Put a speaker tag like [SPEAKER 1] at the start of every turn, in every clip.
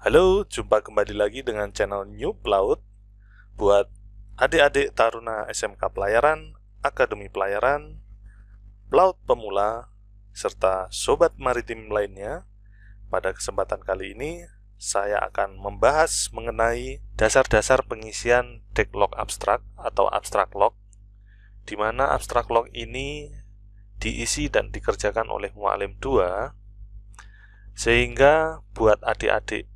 [SPEAKER 1] Halo, jumpa kembali lagi dengan channel New Pelaut. Buat adik-adik taruna SMK Pelayaran, Akademi Pelayaran, Pelaut Pemula, serta sobat maritim lainnya, pada kesempatan kali ini saya akan membahas mengenai dasar-dasar pengisian Decklog abstrak atau abstrak log, di mana abstrak log ini diisi dan dikerjakan oleh Muallim 2, sehingga buat adik-adik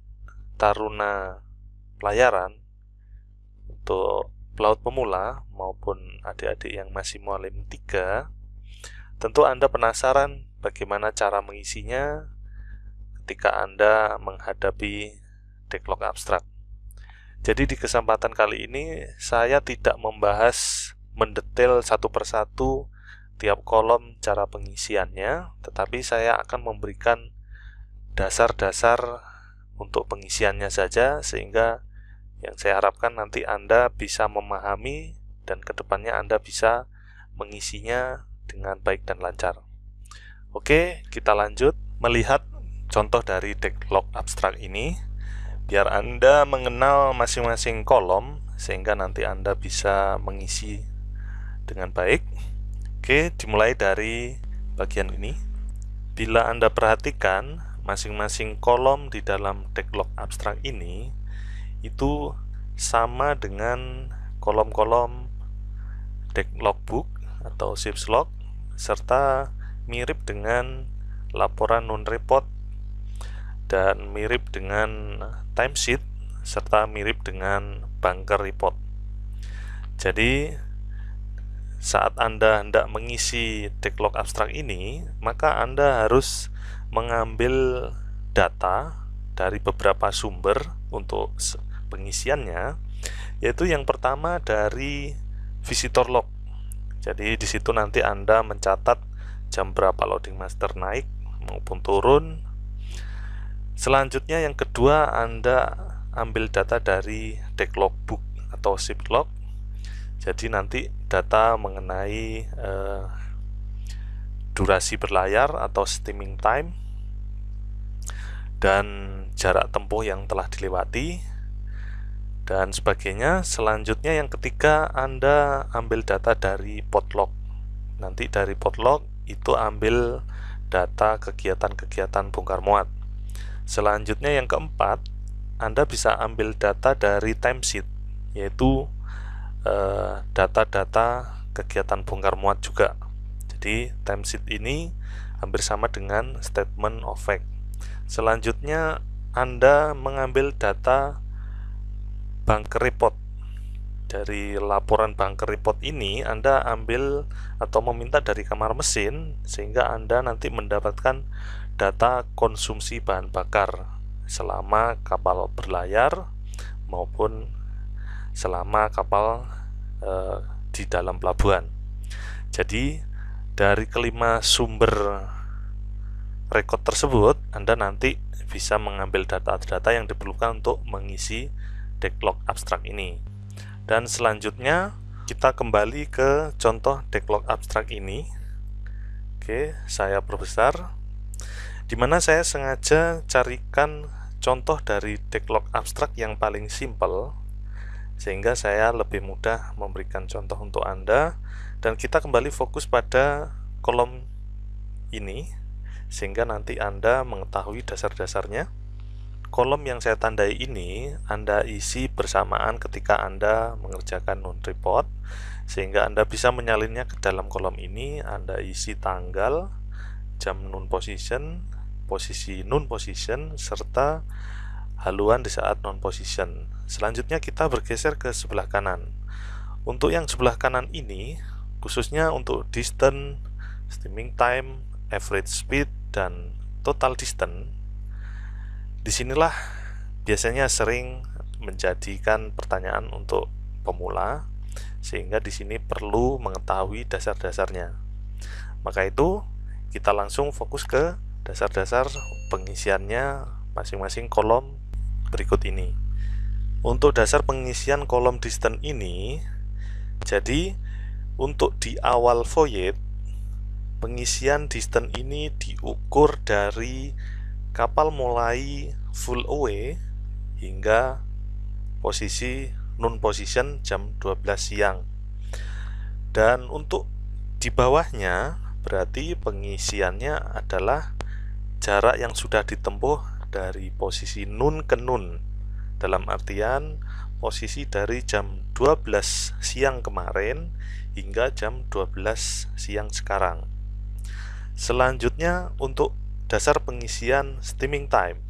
[SPEAKER 1] taruna pelayaran untuk pelaut pemula maupun adik-adik yang masih Muallim 3, tentu Anda penasaran bagaimana cara mengisinya ketika Anda menghadapi Decklog abstrak. Jadi di kesempatan kali ini saya tidak membahas mendetail satu persatu tiap kolom cara pengisiannya, tetapi saya akan memberikan dasar-dasar untuk pengisiannya saja, sehingga yang saya harapkan nanti Anda bisa memahami dan kedepannya Anda bisa mengisinya dengan baik dan lancar. Oke, kita lanjut melihat contoh dari Decklog abstrak ini, biar Anda mengenal masing-masing kolom sehingga nanti Anda bisa mengisi dengan baik. Oke, dimulai dari bagian ini. Bila Anda perhatikan, masing-masing kolom di dalam Decklog abstrak ini itu sama dengan kolom-kolom Decklog book atau ship's log, serta mirip dengan laporan non-report dan mirip dengan timesheet, serta mirip dengan bunker report. Jadi saat Anda hendak mengisi Decklog abstrak ini, maka Anda harus mengambil data dari beberapa sumber untuk pengisiannya, yaitu yang pertama dari visitor log. Jadi di situ nanti Anda mencatat jam berapa loading master naik maupun turun. Selanjutnya yang kedua, Anda ambil data dari Decklog book atau ship log. Jadi nanti data mengenai durasi berlayar atau steaming time dan jarak tempuh yang telah dilewati dan sebagainya. Selanjutnya yang ketiga, Anda ambil data dari potlog. Nanti dari potlog itu ambil data kegiatan-kegiatan bongkar muat. Selanjutnya yang keempat, Anda bisa ambil data dari timesheet, yaitu data-data kegiatan bongkar muat juga. Jadi timesheet ini hampir sama dengan statement of fact. Selanjutnya Anda mengambil data bunker report. Dari laporan bunker report ini Anda ambil atau meminta dari kamar mesin, sehingga Anda nanti mendapatkan data konsumsi bahan bakar selama kapal berlayar maupun selama kapal di dalam pelabuhan. Jadi dari kelima sumber rekod tersebut, Anda nanti bisa mengambil data-data yang diperlukan untuk mengisi Decklog abstrak ini. Dan selanjutnya kita kembali ke contoh Decklog abstrak ini. Oke, saya perbesar, dimana saya sengaja carikan contoh dari Decklog abstrak yang paling simpel, sehingga saya lebih mudah memberikan contoh untuk Anda. Dan kita kembali fokus pada kolom ini, sehingga nanti Anda mengetahui dasar-dasarnya. Kolom yang saya tandai ini Anda isi bersamaan ketika Anda mengerjakan non-report, sehingga Anda bisa menyalinnya ke dalam kolom ini. Anda isi tanggal, jam non-position, posisi non-position, serta haluan di saat non-position. Selanjutnya kita bergeser ke sebelah kanan. Untuk yang sebelah kanan ini, khususnya untuk distance, steaming time, average speed, dan total distance, disinilah biasanya sering menjadikan pertanyaan untuk pemula, sehingga di sini perlu mengetahui dasar-dasarnya. Maka itu kita langsung fokus ke dasar-dasar pengisiannya masing-masing kolom berikut ini. Untuk dasar pengisian kolom distance ini, jadi untuk di awal voyage, pengisian distance ini diukur dari kapal mulai full away hingga posisi noon position jam 12 siang. Dan untuk di bawahnya berarti pengisiannya adalah jarak yang sudah ditempuh dari posisi noon ke noon, dalam artian posisi dari jam 12 siang kemarin hingga jam 12 siang sekarang. Selanjutnya untuk dasar pengisian steaming time.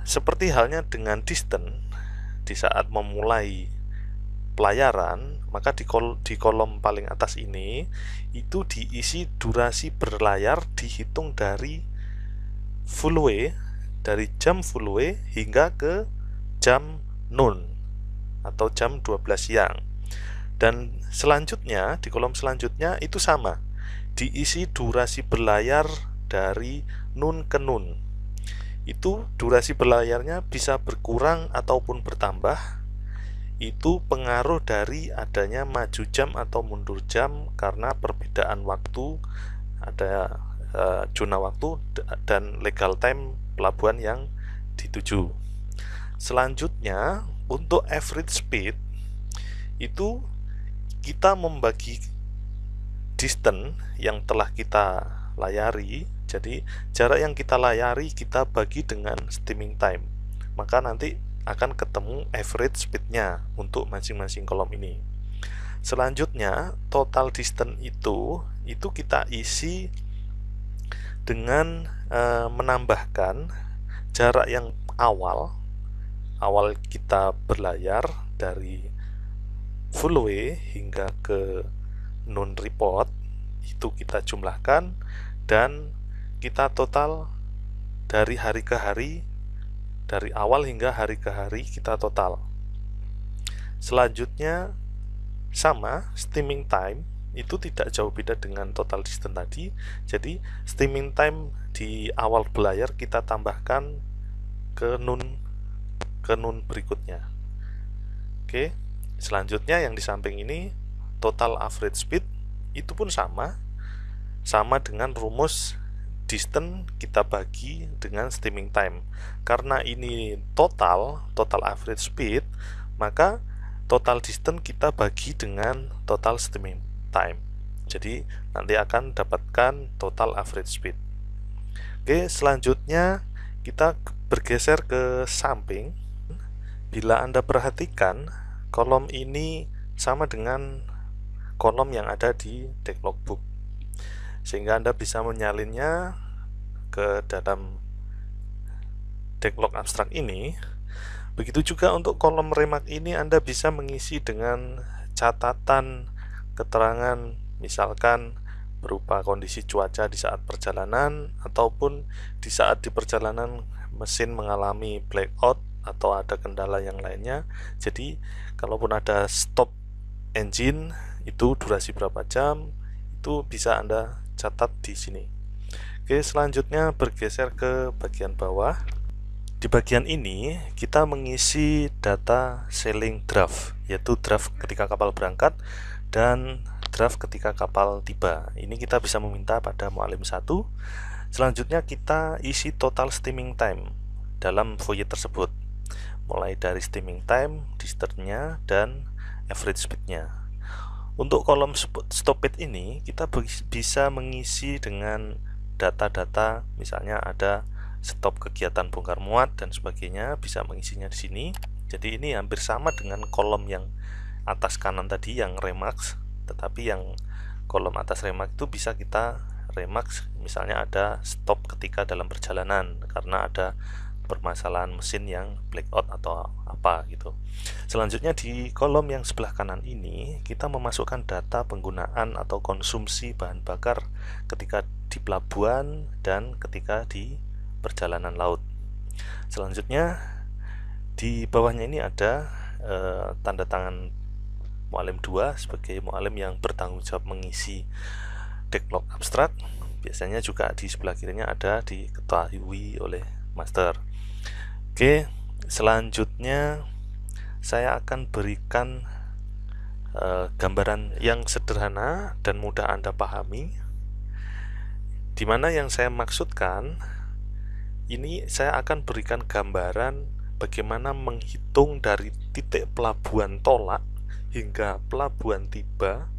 [SPEAKER 1] Seperti halnya dengan distance, di saat memulai pelayaran, maka di kolom paling atas ini itu diisi durasi berlayar dihitung dari full way, dari jam full way hingga ke jam noon atau jam 12 siang. Dan selanjutnya di kolom selanjutnya itu sama, diisi durasi berlayar dari noon ke noon. Itu durasi berlayarnya bisa berkurang ataupun bertambah. Itu pengaruh dari adanya maju jam atau mundur jam karena perbedaan waktu, ada zona waktu dan legal time pelabuhan yang dituju. Selanjutnya untuk average speed itu kita membagi distance yang telah kita layari. Jadi jarak yang kita layari kita bagi dengan steaming time, maka nanti akan ketemu average speednya untuk masing-masing kolom ini. Selanjutnya total distance itu kita isi dengan menambahkan jarak yang awal kita berlayar dari full way hingga ke noon report, itu kita jumlahkan dan kita total dari hari ke hari, dari awal hingga hari ke hari kita total. Selanjutnya sama, steaming time itu tidak jauh beda dengan total distance tadi. Jadi steaming time di awal berlayar kita tambahkan ke noon berikutnya. Oke, selanjutnya yang di samping ini total average speed itu pun sama dengan rumus distance kita bagi dengan steaming time. Karena ini total average speed, maka total distance kita bagi dengan total steaming time. Jadi nanti akan dapatkan total average speed. Oke, selanjutnya kita bergeser ke samping. Bila Anda perhatikan, kolom ini sama dengan kolom yang ada di deck logbook, sehingga Anda bisa menyalinnya ke dalam deck log abstrak ini. Begitu juga untuk kolom remark ini Anda bisa mengisi dengan catatan keterangan, misalkan berupa kondisi cuaca di saat perjalanan, ataupun di saat di perjalanan mesin mengalami blackout atau ada kendala yang lainnya. Jadi kalaupun ada stop engine, itu durasi berapa jam, itu bisa Anda catat di sini. Oke, selanjutnya bergeser ke bagian bawah. Di bagian ini kita mengisi data sailing draft, yaitu draft ketika kapal berangkat dan draft ketika kapal tiba. Ini kita bisa meminta pada mu'alim 1. Selanjutnya kita isi total steaming time dalam voyage tersebut, mulai dari steaming time, distance-nya, dan average speed-nya. Untuk kolom stoppage ini kita bisa mengisi dengan data-data, misalnya ada stop kegiatan bongkar muat dan sebagainya, bisa mengisinya di sini. Jadi ini hampir sama dengan kolom yang atas kanan tadi yang remarks, tetapi yang kolom atas remark itu bisa kita remarks, misalnya ada stop ketika dalam perjalanan karena ada permasalahan mesin yang blackout atau apa gitu. Selanjutnya di kolom yang sebelah kanan ini kita memasukkan data penggunaan atau konsumsi bahan bakar ketika di pelabuhan dan ketika di perjalanan laut. Selanjutnya di bawahnya ini ada tanda tangan mu'alim 2 sebagai mu'alim yang bertanggung jawab mengisi deck log abstrak. Biasanya juga di sebelah kirinya ada diketahui oleh master. Oke, selanjutnya saya akan berikan gambaran yang sederhana dan mudah Anda pahami, dimana yang saya maksudkan Ini saya akan berikan gambaran bagaimana menghitung dari titik pelabuhan tolak hingga pelabuhan tiba,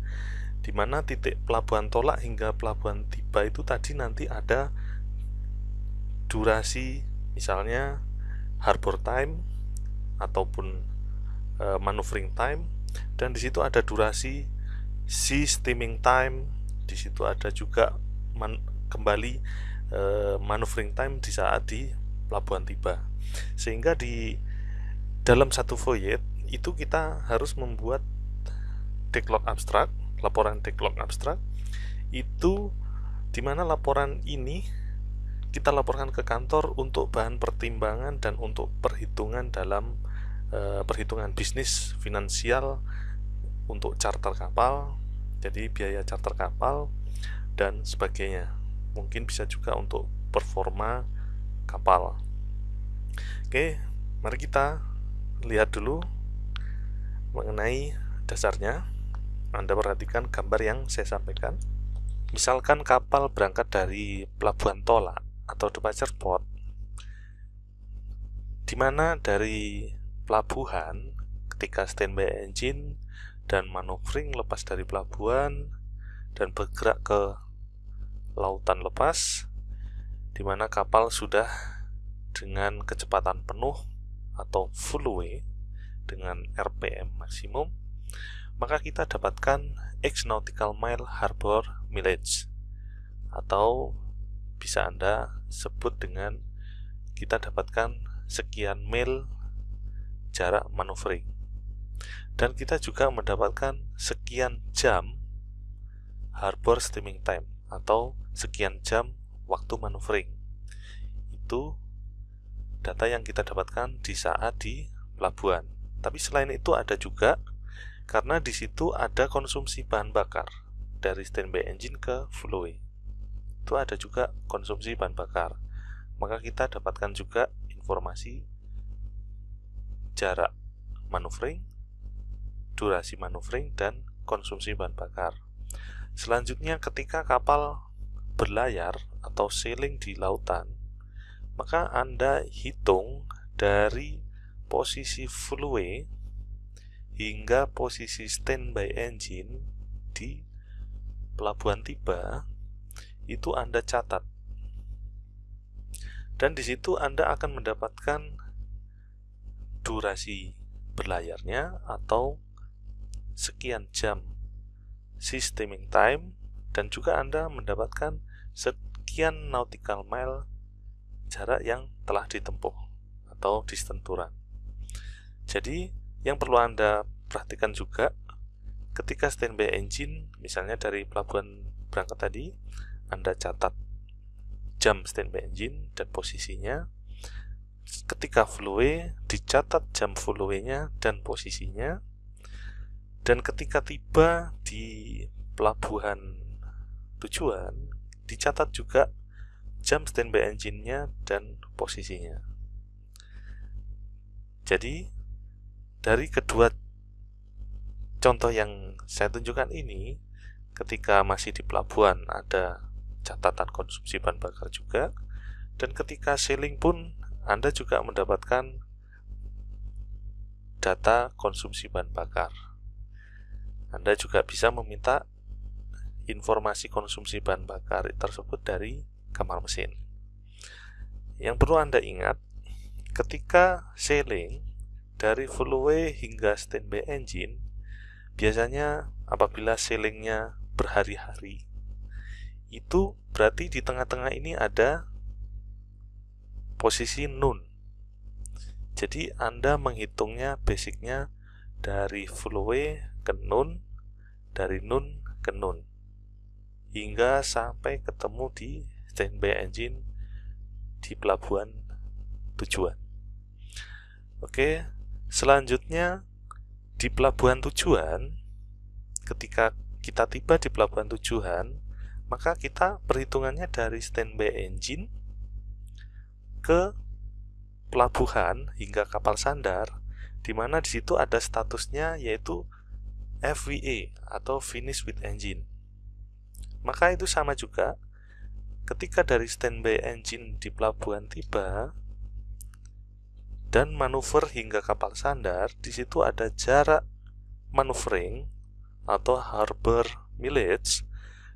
[SPEAKER 1] di mana titik pelabuhan tolak hingga pelabuhan tiba itu tadi nanti ada durasi, misalnya harbor time ataupun maneuvering time, dan di situ ada durasi sea steaming time, di situ ada juga kembali maneuvering time di saat di pelabuhan tiba. Sehingga di dalam satu voyage itu kita harus membuat decklog abstrak, laporan decklog abstrak, itu dimana laporan ini kita laporkan ke kantor untuk bahan pertimbangan dan untuk perhitungan dalam perhitungan bisnis finansial untuk charter kapal, jadi biaya charter kapal dan sebagainya. Mungkin bisa juga untuk performa kapal. Oke, mari kita lihat dulu mengenai dasarnya. Anda perhatikan gambar yang saya sampaikan. Misalkan kapal berangkat dari pelabuhan tolak atau departure port, di mana dari pelabuhan ketika standby engine dan maneuvering lepas dari pelabuhan dan bergerak ke lautan lepas, di mana kapal sudah dengan kecepatan penuh atau full way dengan RPM maksimum, maka kita dapatkan X nautical mile harbor mileage, atau bisa Anda sebut dengan kita dapatkan sekian mil jarak maneuvering, dan kita juga mendapatkan sekian jam harbor steaming time atau sekian jam waktu maneuvering. Itu data yang kita dapatkan di saat di pelabuhan. Tapi selain itu ada juga, karena di situ ada konsumsi bahan bakar dari standby engine ke full way, itu ada juga konsumsi bahan bakar, maka kita dapatkan juga informasi jarak maneuvering, durasi maneuvering, dan konsumsi bahan bakar. Selanjutnya, ketika kapal berlayar atau sailing di lautan, maka Anda hitung dari posisi full way hingga posisi standby engine di pelabuhan tiba, itu Anda catat. Dan di situ Anda akan mendapatkan durasi berlayarnya atau sekian jam sea steaming time, dan juga Anda mendapatkan sekian nautical mile jarak yang telah ditempuh atau distance to run. Jadi yang perlu Anda perhatikan juga, ketika standby engine, misalnya dari pelabuhan berangkat tadi, Anda catat jam standby engine dan posisinya. Ketika full way, dicatat jam full way-nya dan posisinya. Dan ketika tiba di pelabuhan tujuan, dicatat juga jam standby engine-nya dan posisinya. Jadi dari kedua contoh yang saya tunjukkan ini, ketika masih di pelabuhan ada catatan konsumsi bahan bakar juga, dan ketika sailing pun Anda juga mendapatkan data konsumsi bahan bakar. Anda juga bisa meminta informasi konsumsi bahan bakar tersebut dari kamar mesin. Yang perlu Anda ingat, ketika sailing dari full way hingga standby engine, biasanya apabila sailingnya berhari-hari, itu berarti di tengah-tengah ini ada posisi nun. Jadi Anda menghitungnya basicnya dari full way ke nun, dari nun ke nun, hingga sampai ketemu di standby engine di pelabuhan tujuan. Oke, selanjutnya di pelabuhan tujuan, ketika kita tiba di pelabuhan tujuan, maka kita perhitungannya dari standby engine ke pelabuhan hingga kapal sandar, di mana di situ ada statusnya yaitu FWE atau Finish with Engine. Maka itu sama juga, ketika dari standby engine di pelabuhan tiba dan manuver hingga kapal sandar, di situ ada jarak maneuvering atau harbor mileage,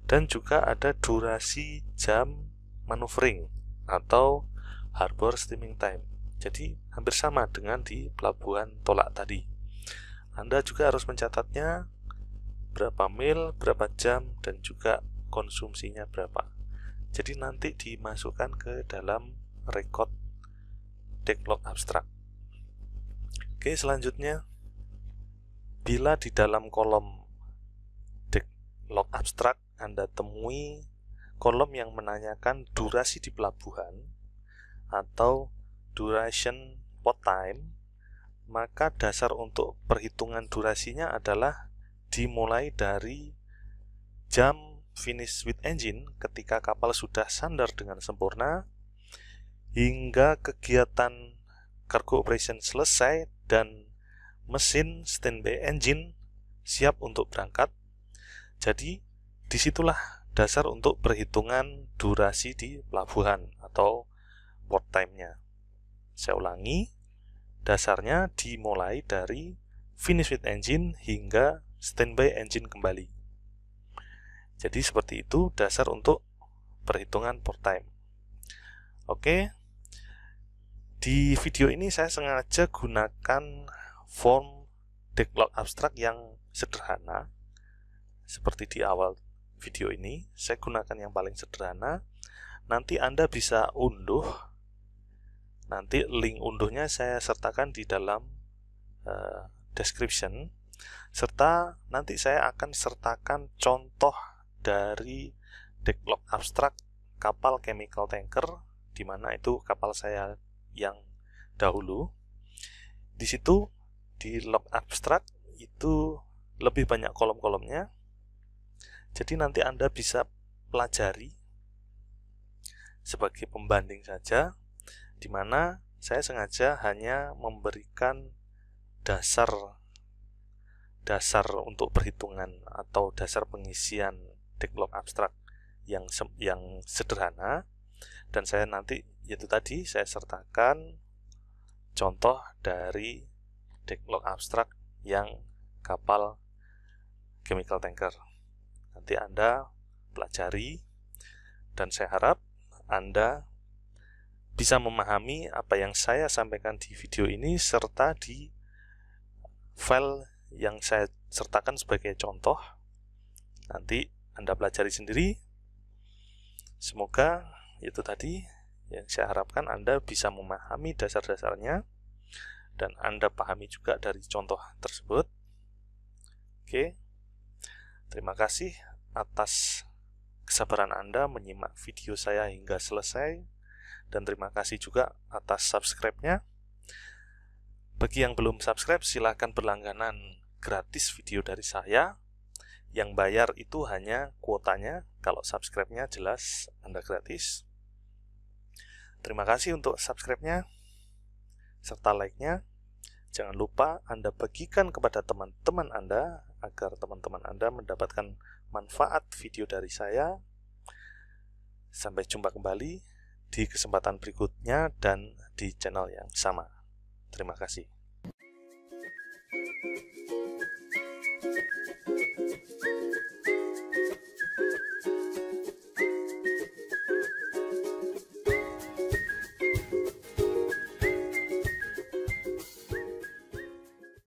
[SPEAKER 1] dan juga ada durasi jam maneuvering atau harbor steaming time. Jadi hampir sama dengan di pelabuhan tolak tadi. Anda juga harus mencatatnya berapa mil, berapa jam, dan juga konsumsinya berapa. Jadi nanti dimasukkan ke dalam record decklog abstrak. Oke, selanjutnya, bila di dalam kolom decklog abstrak Anda temui kolom yang menanyakan durasi di pelabuhan atau duration port time, maka dasar untuk perhitungan durasinya adalah dimulai dari jam finish with engine ketika kapal sudah sandar dengan sempurna hingga kegiatan cargo operation selesai dan mesin standby engine siap untuk berangkat. Jadi disitulah dasar untuk perhitungan durasi di pelabuhan atau port time-nya. Saya ulangi, dasarnya dimulai dari finish with engine hingga standby engine kembali. Jadi seperti itu dasar untuk perhitungan port time. Oke, di video ini saya sengaja gunakan form decklog abstrak yang sederhana. Seperti di awal video ini, saya gunakan yang paling sederhana. Nanti Anda bisa unduh. Nanti link unduhnya saya sertakan di dalam description. Serta nanti saya akan sertakan contoh dari decklog abstrak kapal chemical tanker, di mana itu kapal saya yang dahulu. Di situ di log abstrak itu lebih banyak kolom-kolomnya. Jadi nanti Anda bisa pelajari sebagai pembanding saja, di mana saya sengaja hanya memberikan dasar untuk perhitungan atau dasar pengisian decklog abstrak yang sederhana, dan saya nanti itu tadi saya sertakan contoh dari decklog abstrak yang kapal chemical tanker. Nanti Anda pelajari, dan saya harap Anda bisa memahami apa yang saya sampaikan di video ini serta di file yang saya sertakan sebagai contoh. Nanti Anda pelajari sendiri. Semoga itu tadi yang saya harapkan Anda bisa memahami dasar-dasarnya dan Anda pahami juga dari contoh tersebut. Oke, terima kasih atas kesabaran Anda menyimak video saya hingga selesai, dan terima kasih juga atas subscribe-nya. Bagi yang belum subscribe, silahkan berlangganan gratis video dari saya. Yang bayar itu hanya kuotanya, kalau subscribe-nya jelas Anda gratis. Terima kasih untuk subscribe-nya serta like-nya. Jangan lupa Anda bagikan kepada teman-teman Anda agar teman-teman Anda mendapatkan manfaat video dari saya. Sampai jumpa kembali di kesempatan berikutnya dan di channel yang sama. Terima kasih.